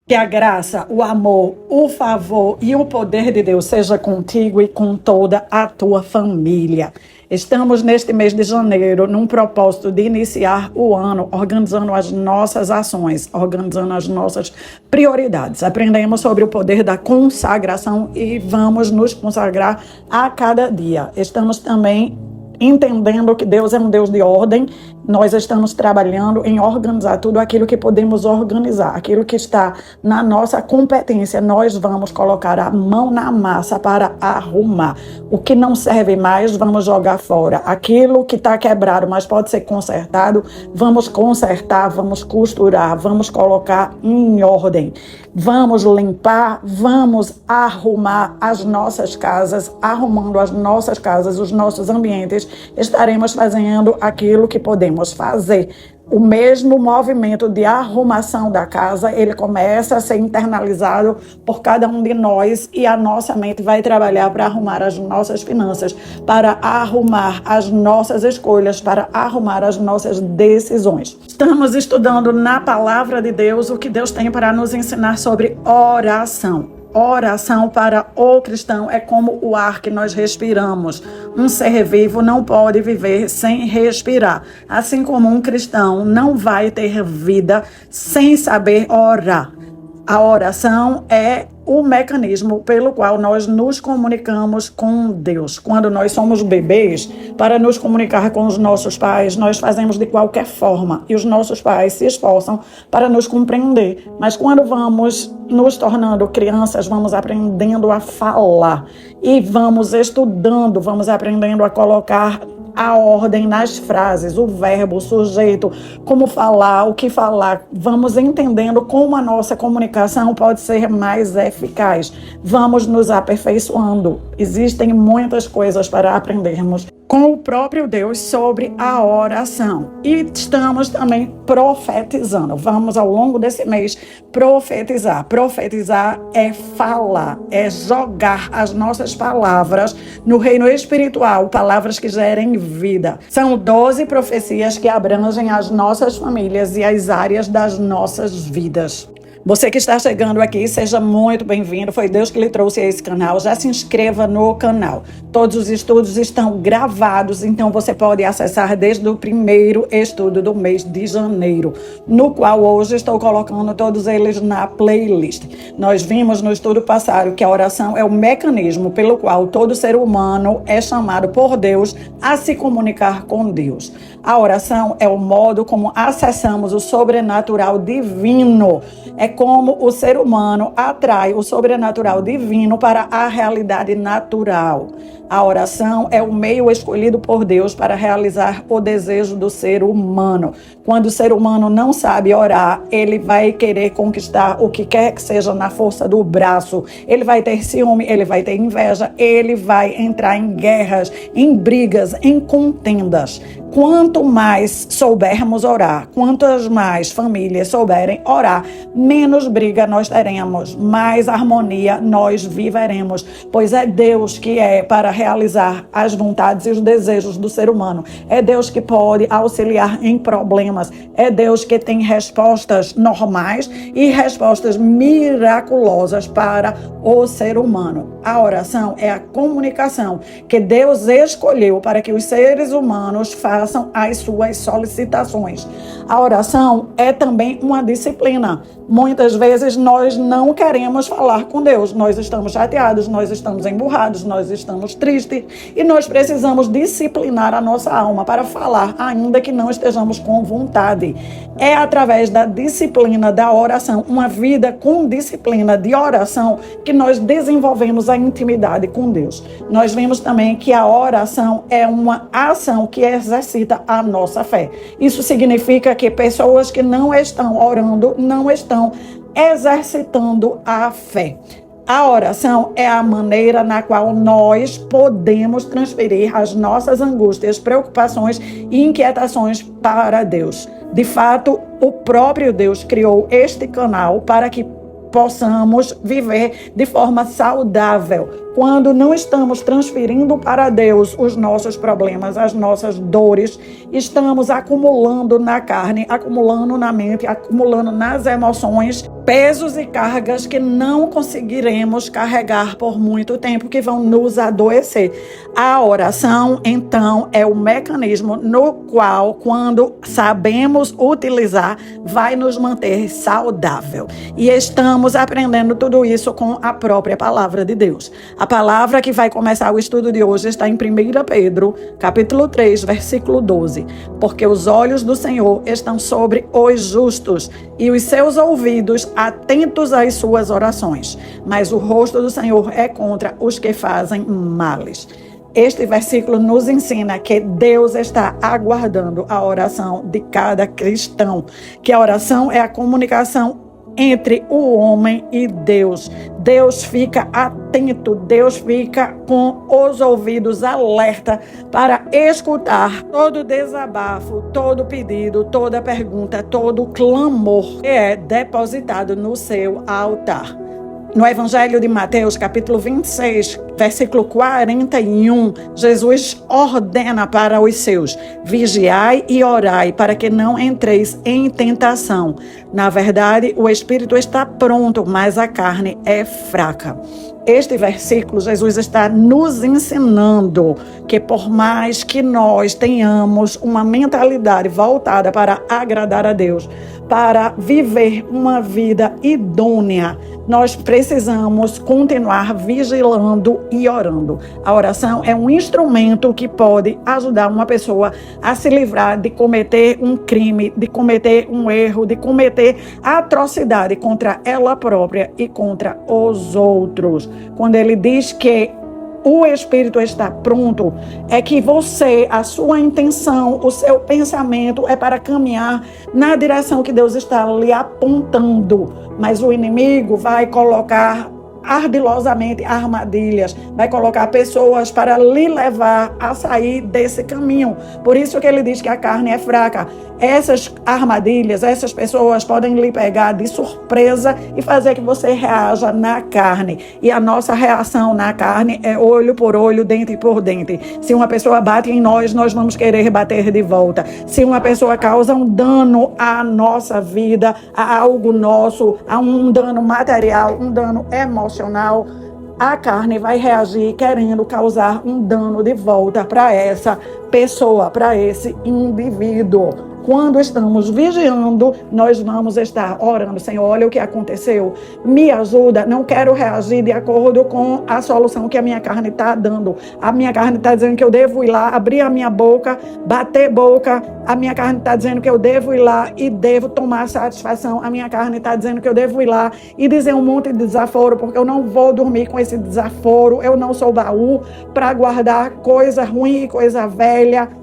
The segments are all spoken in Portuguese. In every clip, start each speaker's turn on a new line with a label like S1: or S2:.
S1: Que a graça, o amor, o favor e o poder de Deus seja contigo e com toda a tua família. Estamos neste mês de janeiro num propósito de iniciar o ano organizando as nossas ações, organizando as nossas prioridades. Aprendemos sobre o poder da consagração e vamos nos consagrar a cada dia. Estamos também entendendo que Deus é um Deus de ordem. Nós estamos trabalhando em organizar tudo aquilo que podemos organizar, aquilo que está na nossa competência. Nós vamos colocar a mão na massa para arrumar. O que não serve mais, vamos jogar fora. Aquilo que está quebrado, mas pode ser consertado, vamos consertar, vamos costurar, vamos colocar em ordem. Vamos limpar, vamos arrumar as nossas casas, arrumando as nossas casas, os nossos ambientes. Estaremos fazendo aquilo que podemos fazer. O mesmo movimento de arrumação da casa, ele começa a ser internalizado por cada um de nós e a nossa mente vai trabalhar para arrumar as nossas finanças, para arrumar as nossas escolhas, para arrumar as nossas decisões. Estamos estudando na palavra de Deus o que Deus tem para nos ensinar sobre oração. Oração para o cristão é como o ar que nós respiramos. Um ser vivo não pode viver sem respirar. Assim como um cristão não vai ter vida sem saber orar. A oração é o mecanismo pelo qual nós nos comunicamos com Deus. Quando nós somos bebês, para nos comunicar com os nossos pais, nós fazemos de qualquer forma e os nossos pais se esforçam para nos compreender. Mas quando vamos nos tornando crianças, vamos aprendendo a falar e vamos estudando, vamos aprendendo a colocar a ordem nas frases, o verbo, o sujeito, como falar, o que falar. Vamos entendendo como a nossa comunicação pode ser mais eficaz. Vamos nos aperfeiçoando. Existem muitas coisas para aprendermos com o próprio Deus sobre a oração. E estamos também profetizando. Vamos, ao longo desse mês, profetizar. Profetizar é falar, é jogar as nossas palavras no reino espiritual, palavras que gerem vida. São 12 profecias que abrangem as nossas famílias e as áreas das nossas vidas. Você que está chegando aqui, seja muito bem-vindo. Foi Deus que lhe trouxe a esse canal. Já se inscreva no canal. Todos os estudos estão gravados, então você pode acessar desde o primeiro estudo do mês de janeiro, no qual hoje estou colocando todos eles na playlist. Nós vimos no estudo passado que a oração é o mecanismo pelo qual todo ser humano é chamado por Deus a se comunicar com Deus. A oração é o modo como acessamos o sobrenatural divino. É como o ser humano atrai o sobrenatural divino para a realidade natural. A oração é o meio escolhido por Deus para realizar o desejo do ser humano. Quando o ser humano não sabe orar, ele vai querer conquistar o que quer que seja na força do braço. Ele vai ter ciúme, ele vai ter inveja, ele vai entrar em guerras, em brigas, em contendas. Quanto mais soubermos orar, quantas mais famílias souberem orar, menos briga nós teremos, mais harmonia nós viveremos, pois é Deus que é para realizar as vontades e os desejos do ser humano. É Deus que pode auxiliar em problemas. É Deus que tem respostas normais e respostas miraculosas para o ser humano. A oração é a comunicação que Deus escolheu para que os seres humanos façam as suas solicitações. A oração é também uma disciplina. Muitas vezes nós não queremos falar com Deus. Nós estamos chateados, nós estamos emburrados, nós estamos tristes e nós precisamos disciplinar a nossa alma para falar, ainda que não estejamos com vontade. É através da disciplina da oração, uma vida com disciplina de oração, que nós desenvolvemos a intimidade com Deus. Nós vimos também que a oração é uma ação que exercita a nossa fé. Isso significa que pessoas que não estão orando, não estão exercitando a fé. A oração é a maneira na qual nós podemos transferir as nossas angústias, preocupações e inquietações para Deus. De fato, o próprio Deus criou este canal para que possamos viver de forma saudável. Quando não estamos transferindo para Deus os nossos problemas, as nossas dores, estamos acumulando na carne, acumulando na mente, acumulando nas emoções, pesos e cargas que não conseguiremos carregar por muito tempo, que vão nos adoecer. A oração, então, é o mecanismo no qual, quando sabemos utilizar, vai nos manter saudável. E estamos aprendendo tudo isso com a própria palavra de Deus. A palavra que vai começar o estudo de hoje está em 1 Pedro, capítulo 3, versículo 12. Porque os olhos do Senhor estão sobre os justos e os seus ouvidos atentos às suas orações. Mas o rosto do Senhor é contra os que fazem males. Este versículo nos ensina que Deus está aguardando a oração de cada cristão, que a oração é a comunicação entre o homem e Deus. Deus fica atento, Deus fica com os ouvidos alerta para escutar todo desabafo, todo pedido, toda pergunta, todo clamor que é depositado no seu altar. No Evangelho de Mateus, capítulo 26, versículo 41, Jesus ordena para os seus: vigiai e orai para que não entreis em tentação. Na verdade, o espírito está pronto, mas a carne é fraca. Este versículo, Jesus está nos ensinando que por mais que nós tenhamos uma mentalidade voltada para agradar a Deus, para viver uma vida idônea, nós precisamos continuar vigilando e orando. A oração é um instrumento que pode ajudar uma pessoa a se livrar de cometer um crime, de cometer um erro, de cometer atrocidade contra ela própria e contra os outros. Quando ele diz que o Espírito está pronto, é que você, a sua intenção, o seu pensamento é para caminhar na direção que Deus está lhe apontando. Mas o inimigo vai colocar ardilosamente armadilhas, vai colocar pessoas para lhe levar a sair desse caminho. Por isso que ele diz que a carne é fraca. Essas armadilhas, essas pessoas podem lhe pegar de surpresa e fazer que você reaja na carne. E a nossa reação na carne é olho por olho, dente por dente. Se uma pessoa bate em nós, nós vamos querer bater de volta. Se uma pessoa causa um dano à nossa vida, a algo nosso, a um dano material, um dano emocional, a carne vai reagir querendo causar um dano de volta para essa pessoa, para esse indivíduo. Quando estamos vigiando, nós vamos estar orando: Senhor, olha o que aconteceu, me ajuda, não quero reagir de acordo com a solução que a minha carne está dando. A minha carne está dizendo que eu devo ir lá, abrir a minha boca, bater boca. A minha carne está dizendo que eu devo ir lá e devo tomar satisfação. A minha carne está dizendo que eu devo ir lá e dizer um monte de desaforo, porque eu não vou dormir com esse desaforo. Eu não sou baú para guardar coisa ruim e coisa velha.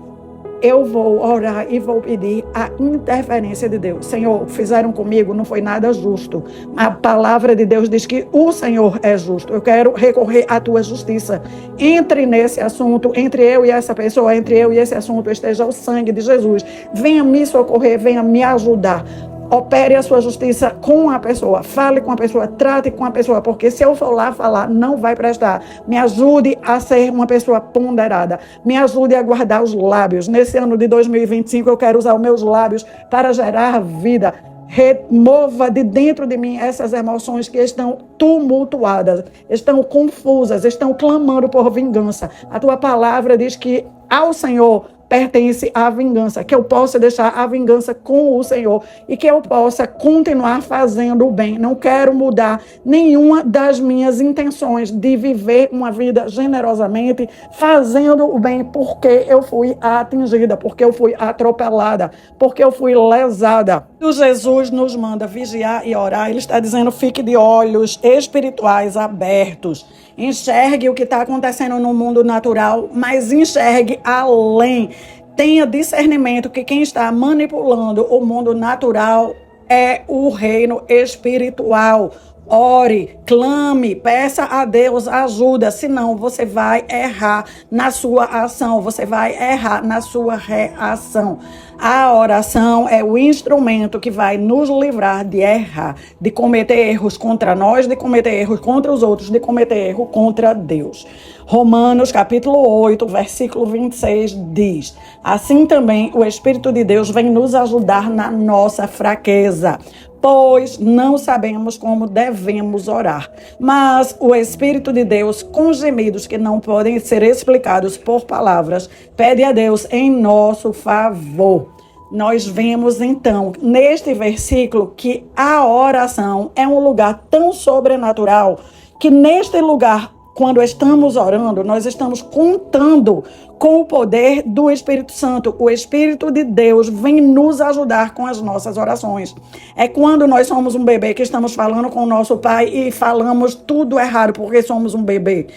S1: Eu vou orar e vou pedir a interferência de Deus. Senhor, fizeram comigo, não foi nada justo. A palavra de Deus diz que o Senhor é justo. Eu quero recorrer à tua justiça. Entre nesse assunto, entre eu e essa pessoa, entre eu e esse assunto, esteja o sangue de Jesus. Venha me socorrer, venha me ajudar. Opere a sua justiça com a pessoa, fale com a pessoa, trate com a pessoa, porque se eu for lá falar, não vai prestar. Me ajude a ser uma pessoa ponderada, me ajude a guardar os lábios. Nesse ano de 2025, eu quero usar os meus lábios para gerar vida. Remova de dentro de mim essas emoções que estão tumultuadas, estão confusas, estão clamando por vingança. A tua palavra diz que ao Senhor pertence à vingança, que eu possa deixar a vingança com o Senhor e que eu possa continuar fazendo o bem. Não quero mudar nenhuma das minhas intenções de viver uma vida generosamente, fazendo o bem, porque eu fui atingida, porque eu fui atropelada, porque eu fui lesada. O Jesus nos manda vigiar e orar. Ele está dizendo: fique de olhos espirituais abertos. Enxergue o que está acontecendo no mundo natural, mas enxergue além. Tenha discernimento que quem está manipulando o mundo natural é o reino espiritual. Ore, clame, peça a Deus ajuda, senão você vai errar na sua ação, você vai errar na sua reação. A oração é o instrumento que vai nos livrar de errar, de cometer erros contra nós, de cometer erros contra os outros, de cometer erro contra Deus. Romanos capítulo 8, versículo 26 diz: assim também o Espírito de Deus vem nos ajudar na nossa fraqueza, pois não sabemos como devemos orar. Mas o Espírito de Deus, com gemidos que não podem ser explicados por palavras, pede a Deus em nosso favor. Nós vemos então, neste versículo, que a oração é um lugar tão sobrenatural que neste lugar, quando estamos orando, nós estamos contando com o poder do Espírito Santo. O Espírito de Deus vem nos ajudar com as nossas orações. É quando nós somos um bebê que estamos falando com o nosso pai e falamos tudo errado porque somos um bebê.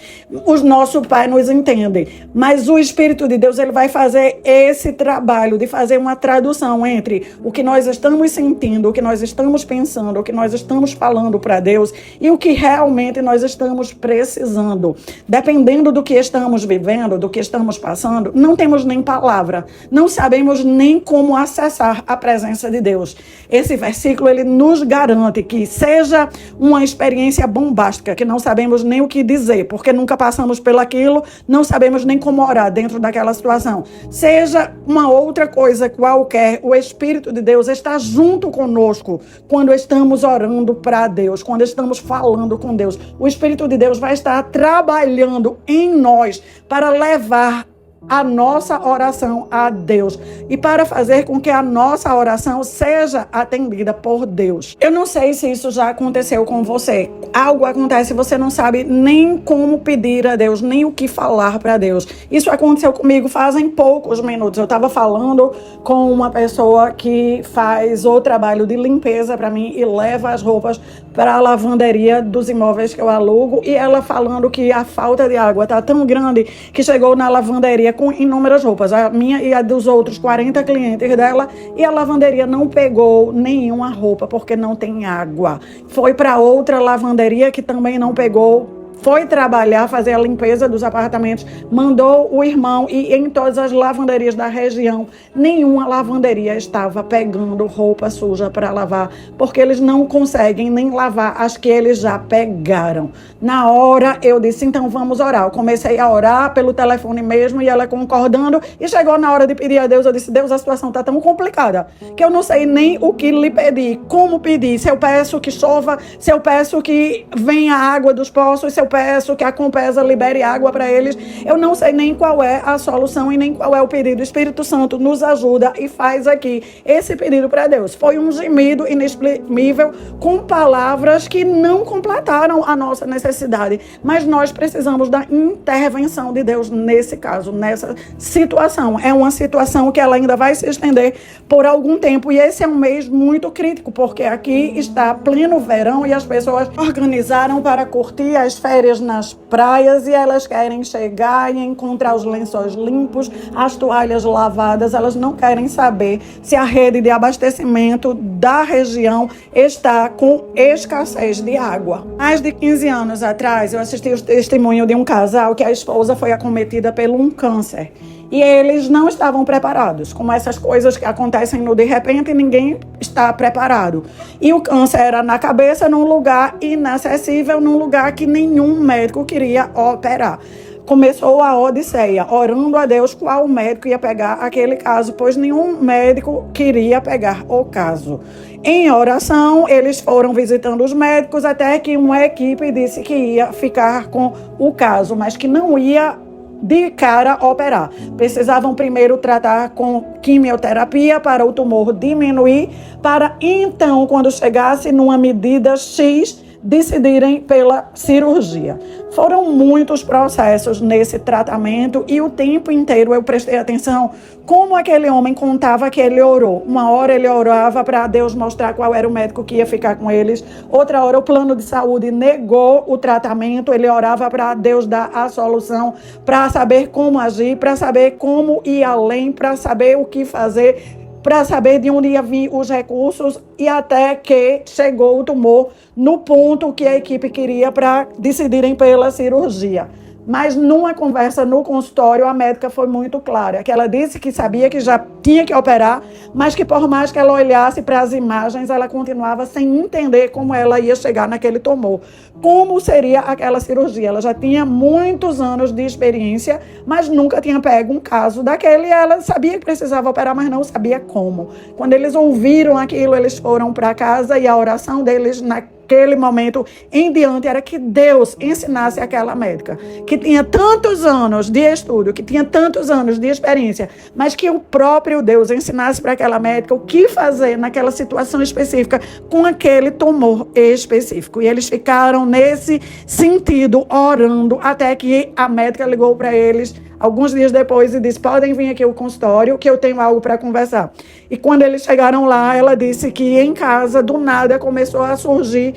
S1: O nosso pai nos entende, mas o Espírito de Deus ele vai fazer esse trabalho de fazer uma tradução entre o que nós estamos sentindo, o que nós estamos pensando, o que nós estamos falando para Deus e o que realmente nós estamos precisando. Dependendo do que estamos vivendo, do que estamos passando, não temos nem palavra, não sabemos nem como acessar a presença de Deus. Esse versículo, ele nos garante que seja uma experiência bombástica, que não sabemos nem o que dizer, porque nunca passamos pelaquilo, não sabemos nem como orar dentro daquela situação. Seja uma outra coisa qualquer, o Espírito de Deus está junto conosco quando estamos orando para Deus, quando estamos falando com Deus. O Espírito de Deus vai estar trabalhando em nós para levar a nossa oração a Deus e para fazer com que a nossa oração seja atendida por Deus. Eu não sei se isso já aconteceu com você. Algo acontece e você não sabe nem como pedir a Deus, nem o que falar para Deus. Isso aconteceu comigo fazem poucos minutos. Eu estava falando com uma pessoa que faz o trabalho de limpeza para mim e leva as roupas para a lavanderia dos imóveis que eu alugo, e ela falando que a falta de água está tão grande que chegou na lavanderia com inúmeras roupas, a minha e a dos outros 40 clientes dela, e a lavanderia não pegou nenhuma roupa porque não tem água. Foi para outra lavanderia que também não pegou. Foi trabalhar, fazer a limpeza dos apartamentos, mandou o irmão, e em todas as lavanderias da região, nenhuma lavanderia estava pegando roupa suja para lavar, porque eles não conseguem nem lavar as que eles já pegaram. Na hora eu disse, então vamos orar. Eu comecei a orar pelo telefone mesmo, e ela concordando, e chegou na hora de pedir a Deus, eu disse, Deus, a situação está tão complicada, que eu não sei nem o que lhe pedir, como pedir, se eu peço que chova, se eu peço que venha água dos poços, se eu peço que a Compesa libere água para eles. Eu não sei nem qual é a solução e nem qual é o pedido. O Espírito Santo nos ajuda e faz aqui esse pedido para Deus. Foi um gemido inexprimível com palavras que não completaram a nossa necessidade, mas nós precisamos da intervenção de Deus nesse caso, nessa situação. É uma situação que ela ainda vai se estender por algum tempo, e esse é um mês muito crítico, porque aqui está pleno verão e as pessoas organizaram para curtir as férias nas praias, e elas querem chegar e encontrar os lençóis limpos, as toalhas lavadas. Elas não querem saber se a rede de abastecimento da região está com escassez de água. Mais de 15 anos atrás, eu assisti o testemunho de um casal que a esposa foi acometida por um câncer. E eles não estavam preparados, como essas coisas que acontecem no de repente, ninguém está preparado. E o câncer era na cabeça, num lugar inacessível, num lugar que nenhum médico queria operar. Começou a odisseia, orando a Deus qual médico ia pegar aquele caso, pois nenhum médico queria pegar o caso. Em oração, eles foram visitando os médicos, até que uma equipe disse que ia ficar com o caso, mas que não ia de cara operar. Precisavam primeiro tratar com quimioterapia para o tumor diminuir, para então, quando chegasse numa medida X, decidirem pela cirurgia. Foram muitos processos nesse tratamento, e o tempo inteiro eu prestei atenção como aquele homem contava que ele orou. Uma hora ele orava para Deus mostrar qual era o médico que ia ficar com eles. Outra hora o plano de saúde negou o tratamento. Ele orava para Deus dar a solução, para saber como agir, para saber como ir além, para saber o que fazer. para saber de onde ia vir os recursos e até que chegou o tumor no ponto que a equipe queria para decidirem pela cirurgia. Mas numa conversa no consultório, a médica foi muito clara, que ela disse que sabia que já tinha que operar, mas que por mais que ela olhasse para as imagens, ela continuava sem entender como ela ia chegar naquele tumor. Como seria aquela cirurgia? Ela já tinha muitos anos de experiência, mas nunca tinha pego um caso daquele. Ela sabia que precisava operar, mas não sabia como. Quando eles ouviram aquilo, eles foram para casa e a oração deles naquele momento em diante era que Deus ensinasse aquela médica, que tinha tantos anos de estudo, que tinha tantos anos de experiência, mas que o próprio Deus ensinasse para aquela médica o que fazer naquela situação específica com aquele tumor específico. E eles ficaram nesse sentido, orando, até que a médica ligou para eles alguns dias depois e disse: podem vir aqui ao consultório que eu tenho algo para conversar. E quando eles chegaram lá, ela disse que em casa, do nada, começou a surgir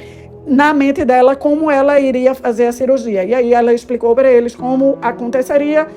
S1: na mente dela como ela iria fazer a cirurgia. E aí ela explicou para eles como aconteceria.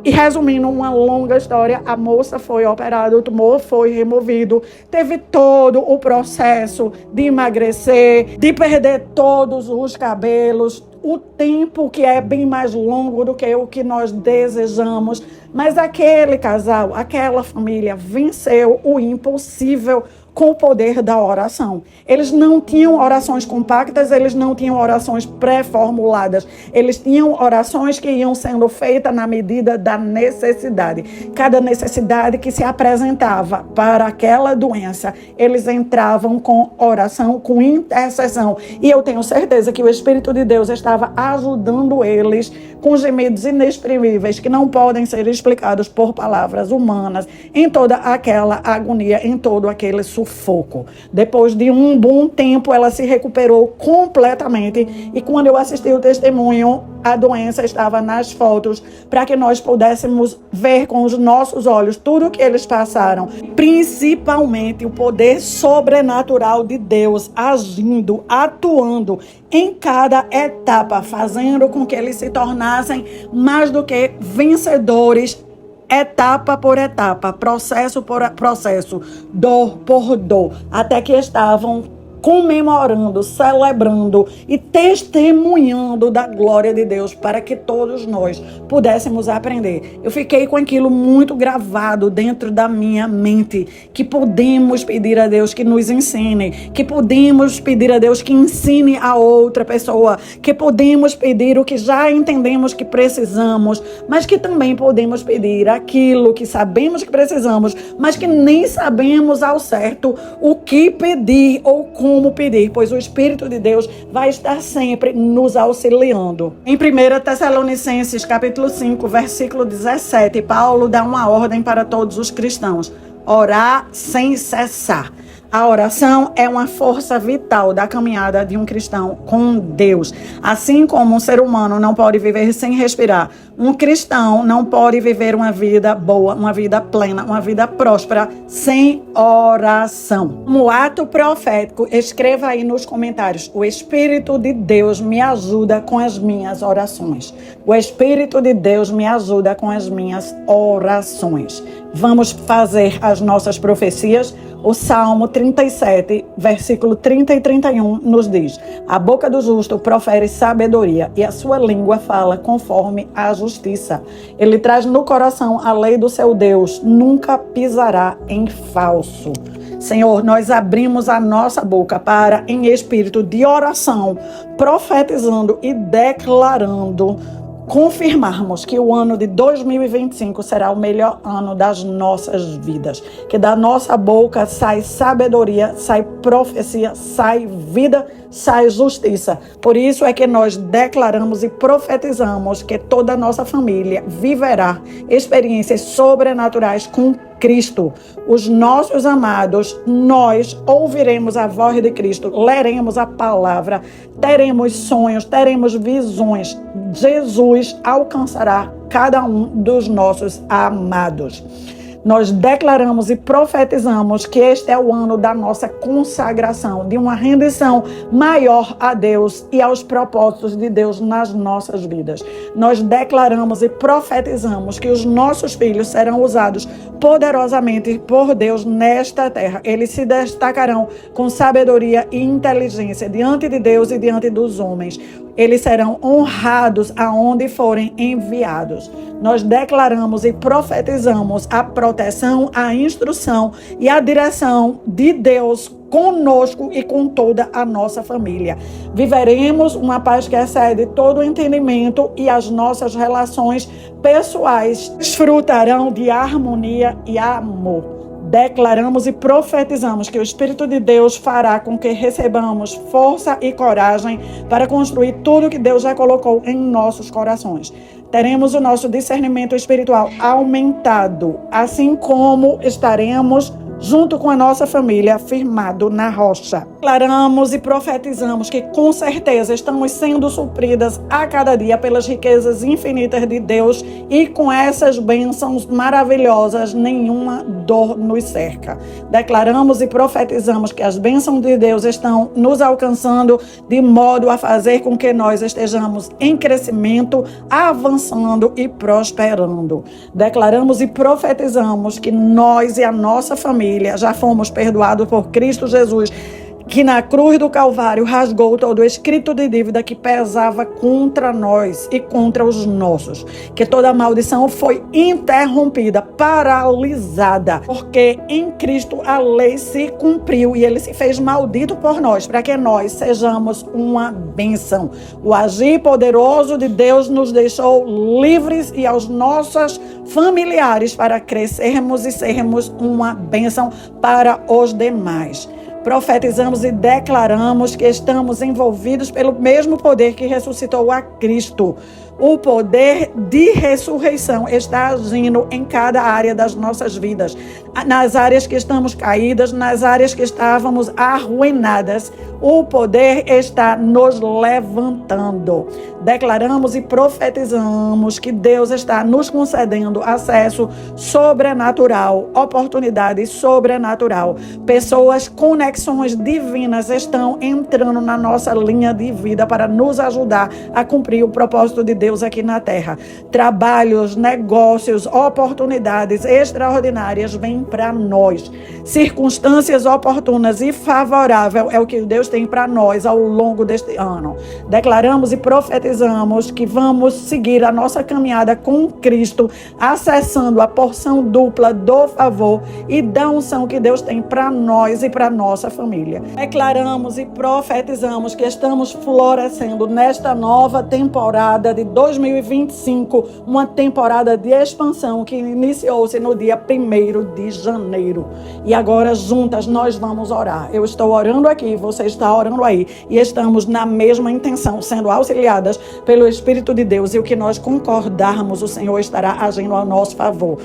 S1: E resumindo uma longa história, a moça foi operada, o tumor foi removido, teve todo o processo de emagrecer, de perder todos os cabelos, o tempo que é bem mais longo do que o que nós desejamos. Mas aquele casal, aquela família venceu o impossível com o poder da oração. Eles não tinham orações compactas, eles não tinham orações pré-formuladas. Eles tinham orações que iam sendo feitas na medida da necessidade. Cada necessidade que se apresentava para aquela doença, eles entravam com oração, com intercessão. E eu tenho certeza que o Espírito de Deus estava ajudando eles com gemidos inexprimíveis que não podem ser explicados por palavras humanas, em toda aquela agonia, em todo aquele sufoco. Depois de um bom tempo, ela se recuperou completamente. E quando eu assisti o testemunho, a doença estava nas fotos para que nós pudéssemos ver com os nossos olhos tudo o que eles passaram. Principalmente o poder sobrenatural de Deus agindo, atuando em cada etapa, fazendo com que eles se tornassem mais do que vencedores, etapa por etapa, processo por processo, dor por dor, até que estavam comemorando, celebrando e testemunhando da glória de Deus para que todos nós pudéssemos aprender. Eu fiquei com aquilo muito gravado dentro da minha mente, que podemos pedir a Deus que nos ensine, que podemos pedir a Deus que ensine a outra pessoa, que podemos pedir o que já entendemos que precisamos, mas que também podemos pedir aquilo que sabemos que precisamos, mas que nem sabemos ao certo o que pedir ou como pedir, pois o Espírito de Deus vai estar sempre nos auxiliando. Em 1 Tessalonicenses, capítulo 5, versículo 17, Paulo dá uma ordem para todos os cristãos: orar sem cessar. A oração é uma força vital da caminhada de um cristão com Deus. Assim como um ser humano não pode viver sem respirar, um cristão não pode viver uma vida boa, uma vida plena, uma vida próspera sem oração. Como ato profético, escreva aí nos comentários: o Espírito de Deus me ajuda com as minhas orações. O Espírito de Deus me ajuda com as minhas orações. Vamos fazer as nossas profecias. O Salmo 37, versículo 30 e 31 nos diz: a boca do justo profere sabedoria e a sua língua fala conforme a justiça. Ele traz no coração a lei do seu Deus, nunca pisará em falso. Senhor, nós abrimos a nossa boca para, em espírito de oração, profetizando e declarando, confirmarmos que o ano de 2025 será o melhor ano das nossas vidas. Que da nossa boca sai sabedoria, sai profecia, sai vida, sai justiça. Por isso é que nós declaramos e profetizamos que toda a nossa família viverá experiências sobrenaturais com Cristo. Os nossos amados, nós ouviremos a voz de Cristo, leremos a palavra, teremos sonhos, teremos visões. Jesus alcançará cada um dos nossos amados. Nós declaramos e profetizamos que este é o ano da nossa consagração, de uma rendição maior a Deus e aos propósitos de Deus nas nossas vidas. Nós declaramos e profetizamos que os nossos filhos serão usados poderosamente por Deus nesta terra. Eles se destacarão com sabedoria e inteligência diante de Deus e diante dos homens. Eles serão honrados aonde forem enviados. Nós declaramos e profetizamos a proteção, a instrução e a direção de Deus conosco e com toda a nossa família. Viveremos uma paz que excede todo o entendimento e as nossas relações pessoais desfrutarão de harmonia e amor. Declaramos e profetizamos que o Espírito de Deus fará com que recebamos força e coragem para construir tudo que Deus já colocou em nossos corações. Teremos o nosso discernimento espiritual aumentado, assim como estaremos junto com a nossa família, firmado na rocha. Declaramos e profetizamos que com certeza estamos sendo supridas a cada dia pelas riquezas infinitas de Deus e com essas bênçãos maravilhosas nenhuma dor nos cerca. Declaramos e profetizamos que as bênçãos de Deus estão nos alcançando de modo a fazer com que nós estejamos em crescimento, avançando e prosperando. Declaramos e profetizamos que nós e a nossa família já fomos perdoados por Cristo Jesus, que na cruz do Calvário rasgou todo o escrito de dívida que pesava contra nós e contra os nossos. Que toda maldição foi interrompida, paralisada, porque em Cristo a lei se cumpriu e ele se fez maldito por nós, para que nós sejamos uma bênção. O agir poderoso de Deus nos deixou livres e aos nossos familiares para crescermos e sermos uma bênção para os demais. Profetizamos e declaramos que estamos envolvidos pelo mesmo poder que ressuscitou a Cristo. O poder de ressurreição está agindo em cada área das nossas vidas. Nas áreas que estamos caídas, nas áreas que estávamos arruinadas, o poder está nos levantando. Declaramos e profetizamos que Deus está nos concedendo acesso sobrenatural, oportunidade sobrenatural. Pessoas, conexões divinas estão entrando na nossa linha de vida para nos ajudar a cumprir o propósito de Deus aqui na terra. Trabalhos, negócios, oportunidades extraordinárias vêm para nós. Circunstâncias oportunas e favoráveis é o que Deus tem para nós ao longo deste ano. Declaramos e profetizamos que vamos seguir a nossa caminhada com Cristo, acessando a porção dupla do favor e da unção que Deus tem para nós e para nossa família. Declaramos e profetizamos que estamos florescendo nesta nova temporada de 2025, uma temporada de expansão que iniciou-se no dia 1º de janeiro. E agora juntas nós vamos orar. Eu estou orando aqui, você está orando aí, e estamos na mesma intenção, sendo auxiliadas pelo Espírito de Deus, e o que nós concordarmos, o Senhor estará agindo a nosso favor.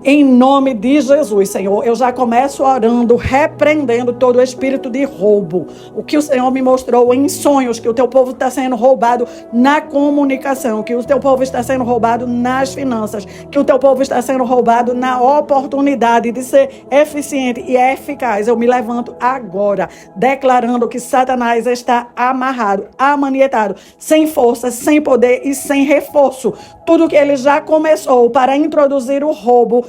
S1: Em nome de Jesus, Senhor, eu já começo orando, repreendendo todo o espírito de roubo. O que o Senhor me mostrou em sonhos, que o teu povo está sendo roubado na comunicação, que o teu povo está sendo roubado nas finanças, que o teu povo está sendo roubado na oportunidade de ser eficiente e eficaz. Eu me levanto agora, declarando que Satanás está amarrado, amanietado, sem força, sem poder e sem reforço. Tudo que ele já começou para introduzir o roubo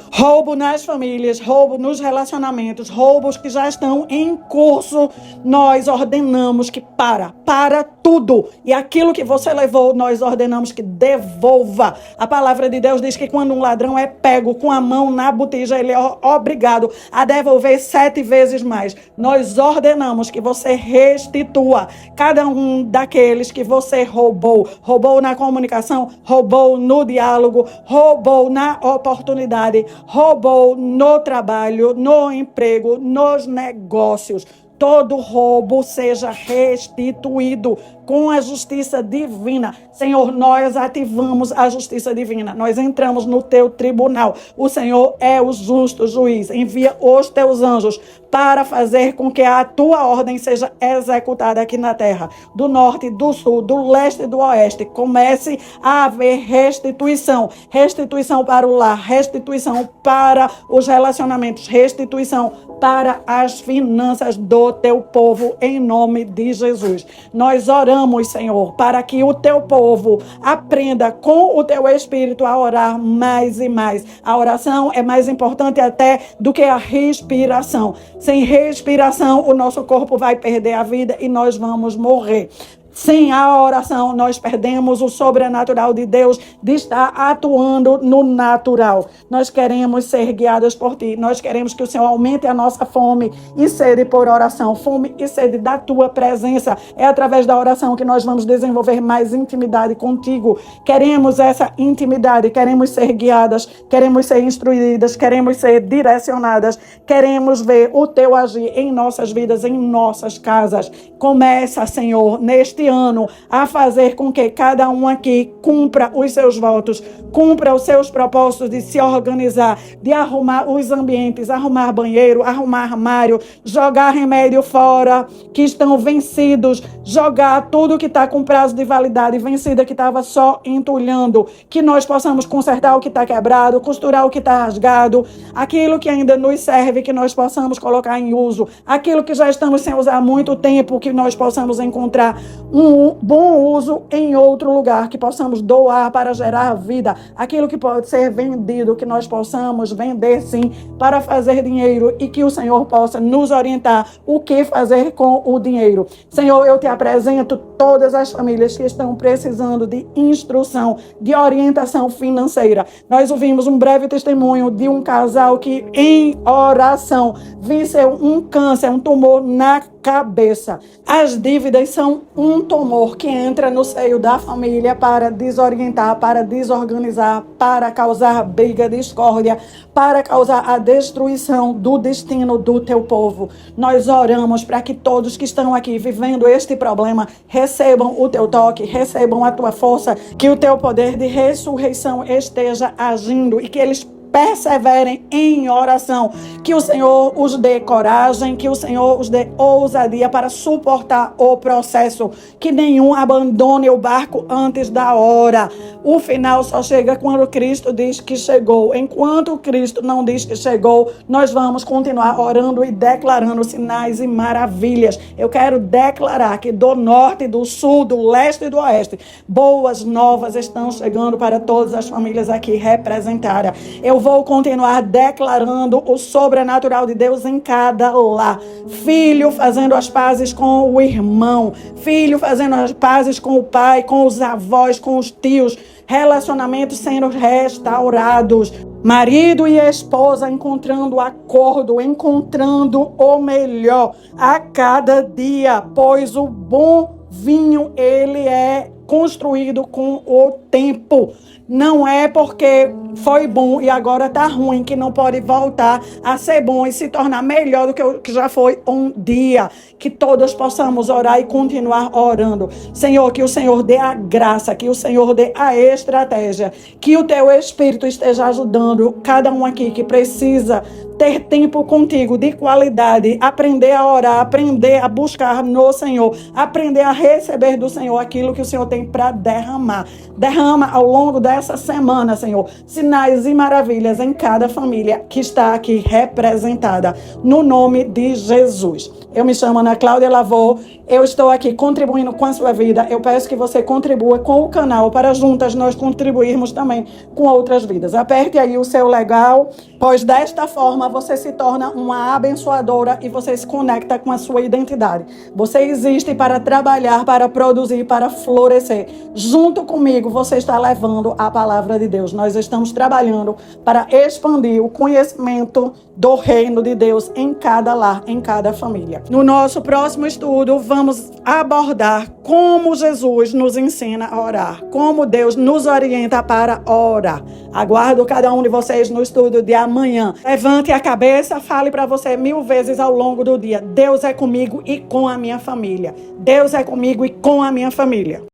S1: nas famílias, roubo nos relacionamentos, roubos que já estão em curso, nós ordenamos que para tudo. E aquilo que você levou, nós ordenamos que devolva. A palavra de Deus diz que quando um ladrão é pego com a mão na botija, ele é obrigado a devolver 7 vezes mais. Nós ordenamos que você restitua cada um daqueles que você roubou. Roubou na comunicação, roubou no diálogo, roubou na oportunidade, roubou no trabalho, no emprego, nos negócios. Todo roubo seja restituído. com a justiça divina. Senhor, nós ativamos a justiça divina. Nós entramos no teu tribunal. O Senhor é o justo juiz. Envia os teus anjos para fazer com que a tua ordem seja executada aqui na terra, do norte, do sul, do leste e do oeste. Comece a haver restituição. Restituição para o lar, restituição para os relacionamentos, restituição para as finanças do teu povo, em nome de Jesus. Nós oramos, Senhor, para que o teu povo aprenda com o teu Espírito a orar mais e mais. A oração é mais importante até do que a respiração. Sem respiração, o nosso corpo vai perder a vida e nós vamos morrer. Sem a oração, nós perdemos o sobrenatural de Deus de estar atuando no natural. Nós queremos ser guiados por Ti. Nós queremos que o Senhor aumente a nossa fome e sede por oração. Fome e sede da Tua presença. É através da oração que nós vamos desenvolver mais intimidade contigo. Queremos essa intimidade. Queremos ser guiadas. Queremos ser instruídas. Queremos ser direcionadas. Queremos ver o Teu agir em nossas vidas, em nossas casas. Começa, Senhor, neste ano a fazer com que cada um aqui cumpra os seus votos, cumpra os seus propósitos de se organizar, de arrumar os ambientes, arrumar banheiro, arrumar armário, jogar remédio fora, que estão vencidos, jogar tudo que está com prazo de validade vencida, que estava só entulhando, que nós possamos consertar o que está quebrado, costurar o que está rasgado, aquilo que ainda nos serve, que nós possamos colocar em uso, aquilo que já estamos sem usar há muito tempo, que nós possamos encontrar um bom uso em outro lugar, que possamos doar para gerar vida, aquilo que pode ser vendido, que nós possamos vender sim para fazer dinheiro e que o Senhor possa nos orientar o que fazer com o dinheiro. Senhor, eu te apresento todas as famílias que estão precisando de instrução, de orientação financeira. Nós ouvimos um breve testemunho de um casal que em oração venceu um câncer, um tumor na cabeça. As dívidas são um tumor que entra no seio da família para desorientar, para desorganizar, para causar briga, discórdia, para causar a destruição do destino do teu povo. Nós oramos para que todos que estão aqui vivendo este problema recebam o teu toque, recebam a tua força, que o teu poder de ressurreição esteja agindo e que eles perseverem em oração, que o Senhor os dê coragem, que o Senhor os dê ousadia para suportar o processo, que nenhum abandone o barco antes da hora. O final só chega quando Cristo diz que chegou. Enquanto Cristo não diz que chegou, nós vamos continuar orando e declarando sinais e maravilhas. Eu quero declarar que do norte, do sul, do leste e do oeste, boas novas estão chegando para todas as famílias aqui representadas. Eu vou continuar declarando o sobrenatural de Deus em cada lar. Filho fazendo as pazes com o irmão. Filho fazendo as pazes com o pai, com os avós, com os tios. Relacionamentos sendo restaurados. Marido e esposa encontrando acordo, encontrando o melhor a cada dia. Pois o bom vinho, ele é construído com o tempo. Não é porque foi bom e agora está ruim que não pode voltar a ser bom e se tornar melhor do que o que já foi um dia. Que todos possamos orar e continuar orando. Senhor, que o Senhor dê a graça, que o Senhor dê a estratégia, que o teu Espírito esteja ajudando cada um aqui que precisa ter tempo contigo de qualidade, aprender a orar, aprender a buscar no Senhor, aprender a receber do Senhor aquilo que o Senhor tem para derramar. Derrama ao longo dessa semana, Senhor, sinais e maravilhas em cada família que está aqui representada, no nome de Jesus. Eu me chamo Ana Cláudia Lavô, eu estou aqui contribuindo com a sua vida. Eu peço que você contribua com o canal para juntas nós contribuirmos também com outras vidas. Aperte aí o seu legal, pois desta forma você se torna uma abençoadora e você se conecta com a sua identidade. Você existe para trabalhar, para produzir, para florescer. Junto comigo você está levando a palavra de Deus. Nós estamos trabalhando para expandir o conhecimento do reino de Deus em cada lar, em cada família. No nosso próximo estudo, vamos abordar como Jesus nos ensina a orar, como Deus nos orienta para orar. Aguardo cada um de vocês no estudo de amanhã. Levante a cabeça, fale para você 1000 vezes ao longo do dia: Deus é comigo e com a minha família. Deus é comigo e com a minha família.